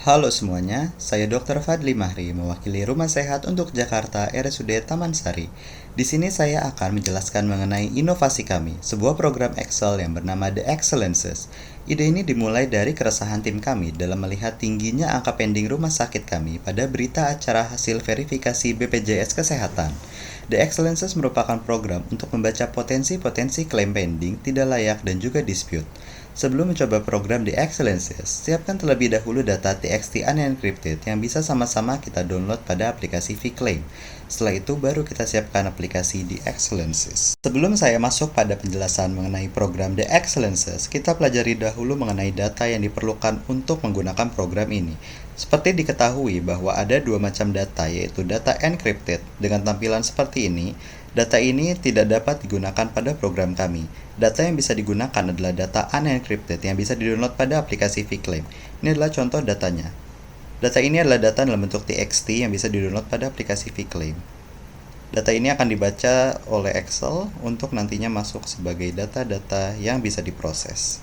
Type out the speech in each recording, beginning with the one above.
Halo semuanya, saya Dr. Fadli Mahri, mewakili Rumah Sehat untuk Jakarta RSUD Taman Sari. Di sini saya akan menjelaskan mengenai inovasi kami, sebuah program Excel yang bernama The Excellences. Ide ini dimulai dari keresahan tim kami dalam melihat tingginya angka pending rumah sakit kami pada berita acara hasil verifikasi BPJS Kesehatan. The Excellences merupakan program untuk membaca potensi-potensi klaim pending, tidak layak, dan juga dispute. Sebelum mencoba program The Excellences, siapkan terlebih dahulu data TXT unencrypted yang bisa sama-sama kita download pada aplikasi Vclaim. Setelah itu baru kita siapkan aplikasi The Excellences. Sebelum saya masuk pada penjelasan mengenai program The Excellences, kita pelajari dahulu mengenai data yang diperlukan untuk menggunakan program ini. Seperti diketahui bahwa ada dua macam data, yaitu data encrypted dengan tampilan seperti ini. Data ini tidak dapat digunakan pada program kami. Data yang bisa digunakan adalah data unencrypted yang bisa di-download pada aplikasi Vclaim. Ini adalah contoh datanya. Data ini adalah data dalam bentuk TXT yang bisa di-download pada aplikasi Vclaim. Data ini akan dibaca oleh Excel untuk nantinya masuk sebagai data-data yang bisa diproses.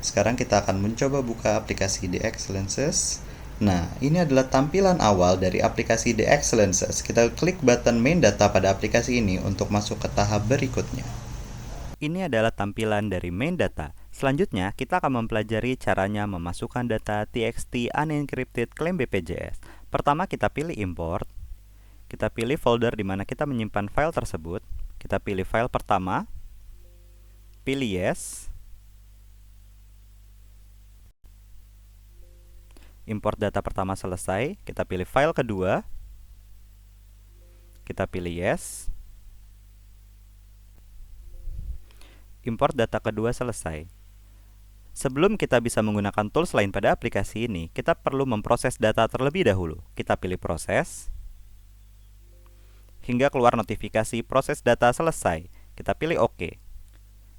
Sekarang kita akan mencoba buka aplikasi The Excellences. Nah, ini adalah tampilan awal dari aplikasi The Excellences. Kita klik button main data pada aplikasi ini untuk masuk ke tahap berikutnya. Ini adalah tampilan dari main data. Selanjutnya, kita akan mempelajari caranya memasukkan data TXT unencrypted klaim BPJS. Pertama, kita pilih import. Kita pilih folder di mana kita menyimpan file tersebut. Kita pilih file pertama. Pilih yes. Import data pertama selesai, kita pilih file kedua. Kita pilih yes. Import data kedua selesai. Sebelum kita bisa menggunakan tools lain pada aplikasi ini, kita perlu memproses data terlebih dahulu. Kita pilih proses. Hingga keluar notifikasi proses data selesai. Kita pilih OK.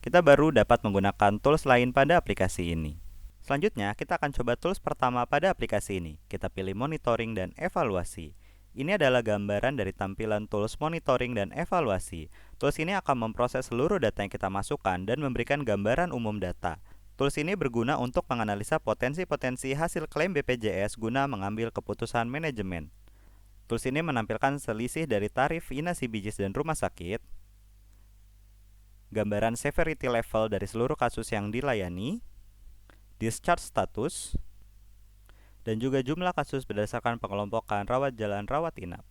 Kita baru dapat menggunakan tools lain pada aplikasi ini. Selanjutnya, kita akan coba tools pertama pada aplikasi ini. Kita pilih monitoring dan evaluasi. Ini adalah gambaran dari tampilan tools monitoring dan evaluasi. Tools ini akan memproses seluruh data yang kita masukkan dan memberikan gambaran umum data. Tools ini berguna untuk menganalisa potensi-potensi hasil klaim BPJS guna mengambil keputusan manajemen. Tools ini menampilkan selisih dari tarif inasi bijis dan rumah sakit, gambaran severity level dari seluruh kasus yang dilayani, discharge status, dan juga jumlah kasus berdasarkan pengelompokan rawat jalan rawat inap.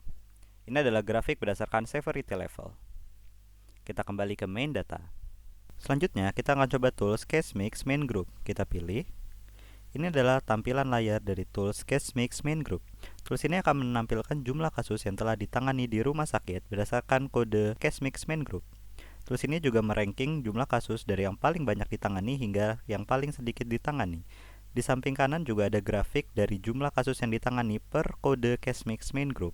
Ini adalah grafik berdasarkan severity level. Kita kembali ke main data. Selanjutnya, kita akan coba tools Case Mix Main Group. Kita pilih. Ini adalah tampilan layar dari tools Case Mix Main Group. Tools ini akan menampilkan jumlah kasus yang telah ditangani di rumah sakit berdasarkan kode Case Mix Main Group. Tools ini juga meranking jumlah kasus dari yang paling banyak ditangani hingga yang paling sedikit ditangani. Di samping kanan juga ada grafik dari jumlah kasus yang ditangani per kode Case Mix Main Group.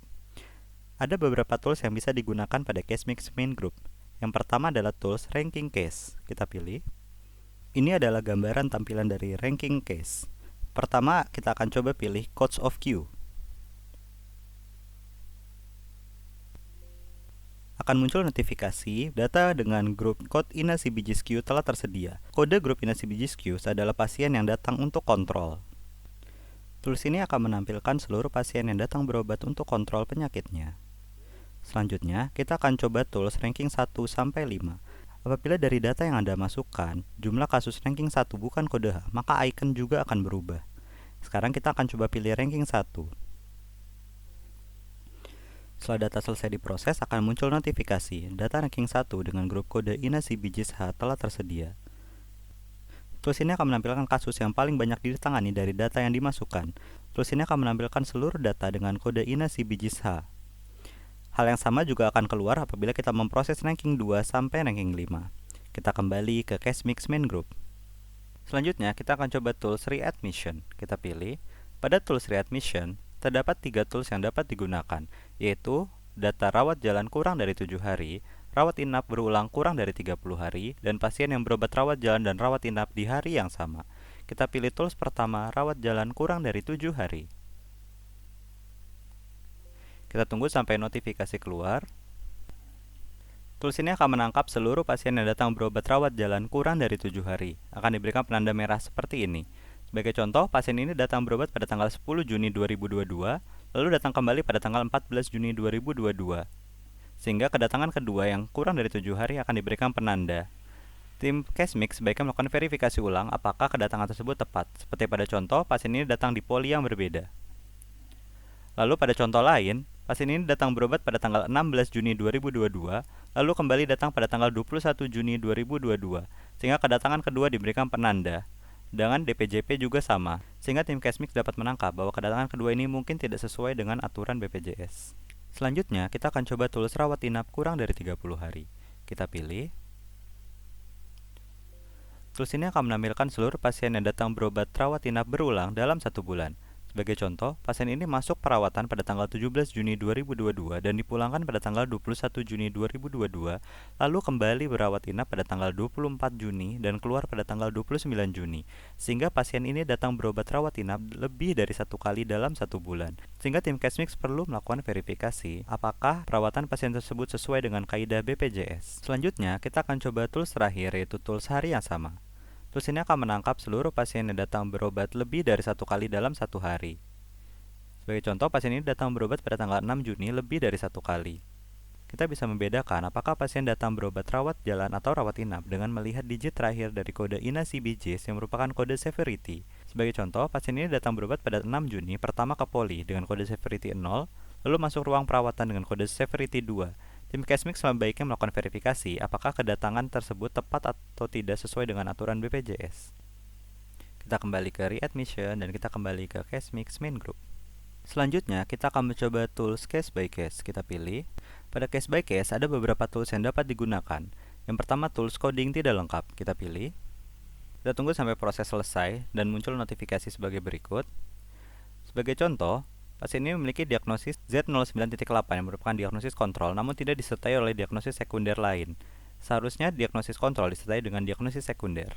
Ada beberapa tools yang bisa digunakan pada Case Mix Main Group. Yang pertama adalah tools Ranking Case. Kita pilih. Ini adalah gambaran tampilan dari Ranking Case. Pertama, kita akan coba pilih Codes of Queue. Akan muncul notifikasi data dengan grup code inasi bijis queue telah tersedia. Kode grup inasi bijis queue adalah pasien yang datang untuk kontrol. Tools ini akan menampilkan seluruh pasien yang datang berobat untuk kontrol penyakitnya. Selanjutnya, kita akan coba tools ranking 1 sampai 5. Apabila dari data yang Anda masukkan, jumlah kasus ranking 1 bukan kode H, maka icon juga akan berubah. Sekarang kita akan coba pilih ranking 1. Setelah data selesai diproses, akan muncul notifikasi data ranking 1 dengan grup kode inasi bijis H telah tersedia. Tools ini akan menampilkan kasus yang paling banyak ditangani dari data yang dimasukkan. Tools ini akan menampilkan seluruh data dengan kode inasi bijis H. Hal yang sama juga akan keluar apabila kita memproses ranking 2 sampai ranking 5. Kita kembali ke Case Mix Main Group. Selanjutnya, kita akan coba tools Readmission. Kita pilih. Pada tools Readmission, terdapat 3 tools yang dapat digunakan, yaitu data rawat jalan kurang dari 7 hari, rawat inap berulang kurang dari 30 hari, dan pasien yang berobat rawat jalan dan rawat inap di hari yang sama. Kita pilih tools pertama, rawat jalan kurang dari 7 hari. Kita tunggu sampai notifikasi keluar. Tools ini akan menangkap seluruh pasien yang datang berobat rawat jalan kurang dari 7 hari. Akan diberikan penanda merah seperti ini. Sebagai contoh, pasien ini datang berobat pada tanggal 10 Juni 2022, lalu datang kembali pada tanggal 14 Juni 2022. Sehingga kedatangan kedua yang kurang dari 7 hari akan diberikan penanda. Tim Case-Mix sebaiknya melakukan verifikasi ulang apakah kedatangan tersebut tepat. Seperti pada contoh, pasien ini datang di poli yang berbeda. Lalu pada contoh lain, pasien ini datang berobat pada tanggal 16 Juni 2022, lalu kembali datang pada tanggal 21 Juni 2022, sehingga kedatangan kedua diberikan penanda. Dengan DPJP juga sama, sehingga tim Case-Mix dapat menangkap bahwa kedatangan kedua ini mungkin tidak sesuai dengan aturan BPJS. Selanjutnya, kita akan coba tools rawat inap kurang dari 30 hari. Kita pilih. Tools ini akan menampilkan seluruh pasien yang datang berobat rawat inap berulang dalam 1 bulan. Sebagai contoh, pasien ini masuk perawatan pada tanggal 17 Juni 2022 dan dipulangkan pada tanggal 21 Juni 2022, lalu kembali berawat inap pada tanggal 24 Juni dan keluar pada tanggal 29 Juni. Sehingga pasien ini datang berobat rawat inap lebih dari 1 kali dalam 1 bulan. Sehingga tim Case-Mix perlu melakukan verifikasi apakah perawatan pasien tersebut sesuai dengan kaidah BPJS. Selanjutnya, kita akan coba tools terakhir, yaitu tools hari yang sama. Tools ini akan menangkap seluruh pasien yang datang berobat lebih dari 1 kali dalam 1 hari. Sebagai contoh, pasien ini datang berobat pada tanggal 6 Juni lebih dari 1 kali. Kita bisa membedakan apakah pasien datang berobat rawat jalan atau rawat inap dengan melihat digit terakhir dari kode INA-CBJS yang merupakan kode severity. Sebagai contoh, pasien ini datang berobat pada 6 Juni pertama ke poli dengan kode severity 0, lalu masuk ruang perawatan dengan kode severity 2. Tim Case-Mix sebaiknya melakukan verifikasi apakah kedatangan tersebut tepat atau tidak sesuai dengan aturan BPJS. Kita kembali ke readmission dan kita kembali ke Case-Mix main group. Selanjutnya, kita akan mencoba tools case by case. Kita pilih. Pada case by case, ada beberapa tools yang dapat digunakan. Yang pertama, tools coding tidak lengkap. Kita pilih. Kita tunggu sampai proses selesai dan muncul notifikasi sebagai berikut. Sebagai contoh, pasien ini memiliki diagnosis Z09.8 yang merupakan diagnosis kontrol, namun tidak disertai oleh diagnosis sekunder lain. Seharusnya diagnosis kontrol disertai dengan diagnosis sekunder.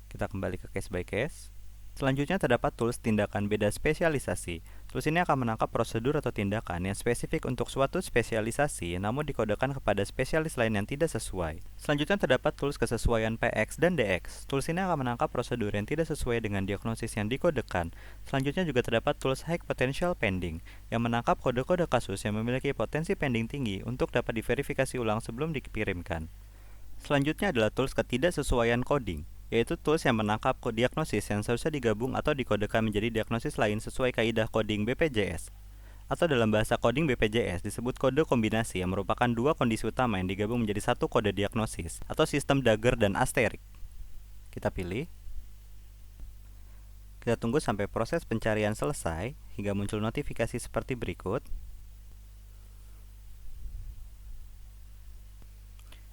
Kita kembali ke case by case. Selanjutnya terdapat tools tindakan beda spesialisasi. Tools ini akan menangkap prosedur atau tindakan yang spesifik untuk suatu spesialisasi, namun dikodekan kepada spesialis lain yang tidak sesuai. Selanjutnya terdapat tools kesesuaian PX dan DX. Tools ini akan menangkap prosedur yang tidak sesuai dengan diagnosis yang dikodekan. Selanjutnya juga terdapat tools High Potential Pending, yang menangkap kode-kode kasus yang memiliki potensi pending tinggi untuk dapat diverifikasi ulang sebelum dikirimkan. Selanjutnya adalah tools ketidaksesuaian coding, yaitu tools yang menangkap diagnosis yang seharusnya digabung atau dikodekan menjadi diagnosis lain sesuai kaidah coding BPJS. Atau dalam bahasa coding BPJS disebut kode kombinasi yang merupakan dua kondisi utama yang digabung menjadi satu kode diagnosis, atau sistem Dagger dan Asterik. Kita pilih. Kita tunggu sampai proses pencarian selesai hingga muncul notifikasi seperti berikut.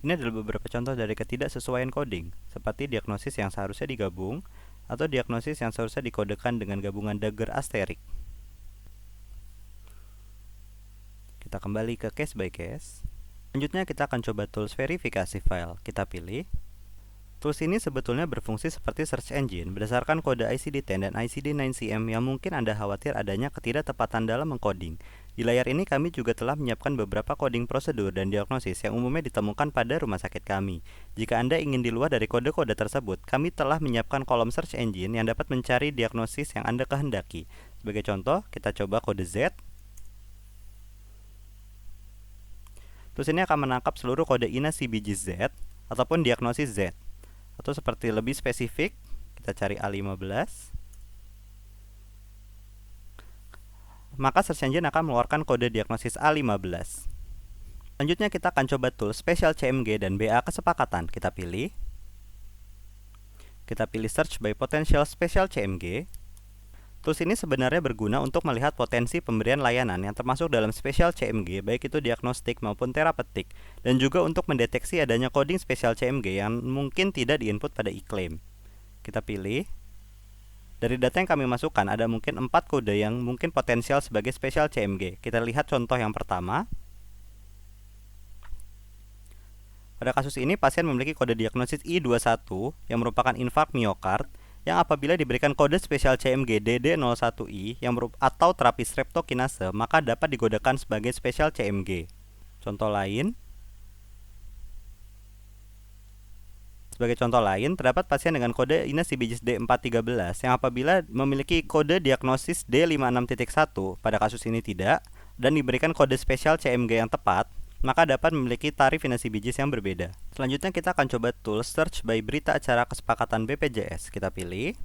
Ini adalah beberapa contoh dari ketidaksesuaian coding, seperti diagnosis yang seharusnya digabung, atau diagnosis yang seharusnya dikodekan dengan gabungan Dagger Asterik. Kita kembali ke case by case. Selanjutnya kita akan coba tools verifikasi file. Kita pilih. Tools ini sebetulnya berfungsi seperti search engine berdasarkan kode ICD-10 dan ICD-9CM yang mungkin Anda khawatir adanya ketidaktepatan dalam mengcoding. Di layar ini kami juga telah menyiapkan beberapa coding prosedur dan diagnosis yang umumnya ditemukan pada rumah sakit kami. Jika Anda ingin di luar dari kode-kode tersebut, kami telah menyiapkan kolom search engine yang dapat mencari diagnosis yang Anda kehendaki. Sebagai contoh, kita coba kode Z. Tools ini akan menangkap seluruh kode INA-CBJS Z ataupun diagnosis Z. Atau seperti lebih spesifik, kita cari A15. Maka search engine akan mengeluarkan kode diagnosis A15. Selanjutnya kita akan coba tool Special CMG dan BA kesepakatan. Kita pilih. Kita pilih Search by Potential Special CMG. Tools ini sebenarnya berguna untuk melihat potensi pemberian layanan yang termasuk dalam Special CMG, baik itu diagnostik maupun terapeutik, dan juga untuk mendeteksi adanya coding Special CMG yang mungkin tidak diinput pada e-claim. Kita pilih. Dari data yang kami masukkan, ada mungkin 4 kode yang mungkin potensial sebagai Special CMG. Kita lihat contoh yang pertama. Pada kasus ini, pasien memiliki kode diagnosis I21 yang merupakan infark miokard, yang apabila diberikan kode spesial CMG DD01I atau terapi streptokinase, maka dapat digodakan sebagai spesial CMG. Contoh lain, Sebagai contoh lain, terdapat pasien dengan kode INES-CBGS D413 yang apabila memiliki kode diagnosis D56.1, pada kasus ini tidak, dan diberikan kode spesial CMG yang tepat, maka dapat memiliki tarif INES-CBGS yang berbeda. Selanjutnya kita akan coba tools search by berita acara kesepakatan BPJS. Kita pilih.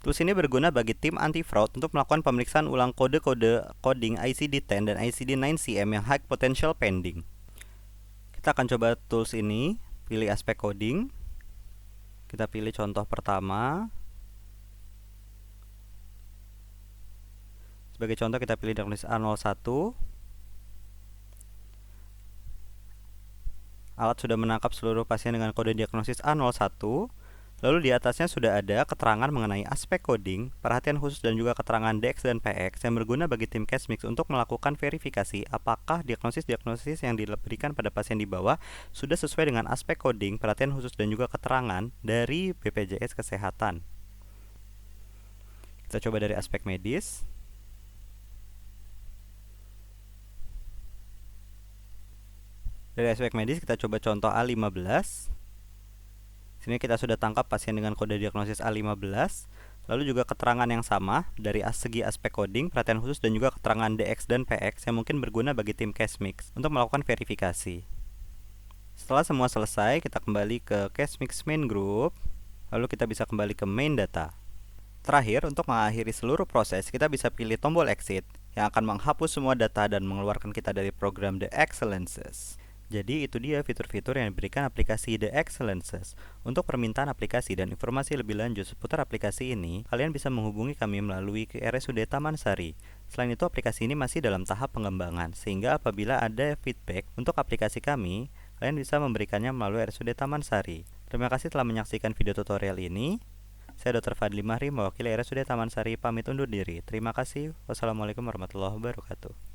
Tools ini berguna bagi tim anti-fraud untuk melakukan pemeriksaan ulang kode-kode coding ICD-10 dan ICD-9-CM yang high potential pending. Kita akan coba tools ini. Pilih aspek coding. Kita pilih contoh pertama. Sebagai contoh kita pilih diagnosis A01. Alat sudah menangkap seluruh pasien dengan kode diagnosis A01. Lalu di atasnya sudah ada keterangan mengenai aspek coding, perhatian khusus dan juga keterangan DX dan PX yang berguna bagi tim Cashmix untuk melakukan verifikasi apakah diagnosis-diagnosis yang diberikan pada pasien di bawah sudah sesuai dengan aspek coding, perhatian khusus dan juga keterangan dari BPJS Kesehatan. Kita coba dari aspek medis. Dari aspek medis kita coba contoh A15. Sini kita sudah tangkap pasien dengan kode diagnosis A15, lalu juga keterangan yang sama dari segi aspek coding, perhatian khusus dan juga keterangan DX dan PX yang mungkin berguna bagi tim Cashmix untuk melakukan verifikasi. Setelah semua selesai, kita kembali ke Cashmix main group, lalu kita bisa kembali ke main data. Terakhir, untuk mengakhiri seluruh proses, kita bisa pilih tombol exit yang akan menghapus semua data dan mengeluarkan kita dari program The Excellences. Jadi itu dia fitur-fitur yang diberikan aplikasi The Excellences. Untuk permintaan aplikasi dan informasi lebih lanjut seputar aplikasi ini, kalian bisa menghubungi kami melalui ke RSUD Taman Sari. Selain itu, aplikasi ini masih dalam tahap pengembangan, sehingga apabila ada feedback untuk aplikasi kami, kalian bisa memberikannya melalui RSUD Taman Sari. Terima kasih telah menyaksikan video tutorial ini. Saya Dr. Fadli Mahri, mewakili RSUD Taman Sari, pamit undur diri. Terima kasih. Wassalamualaikum warahmatullahi wabarakatuh.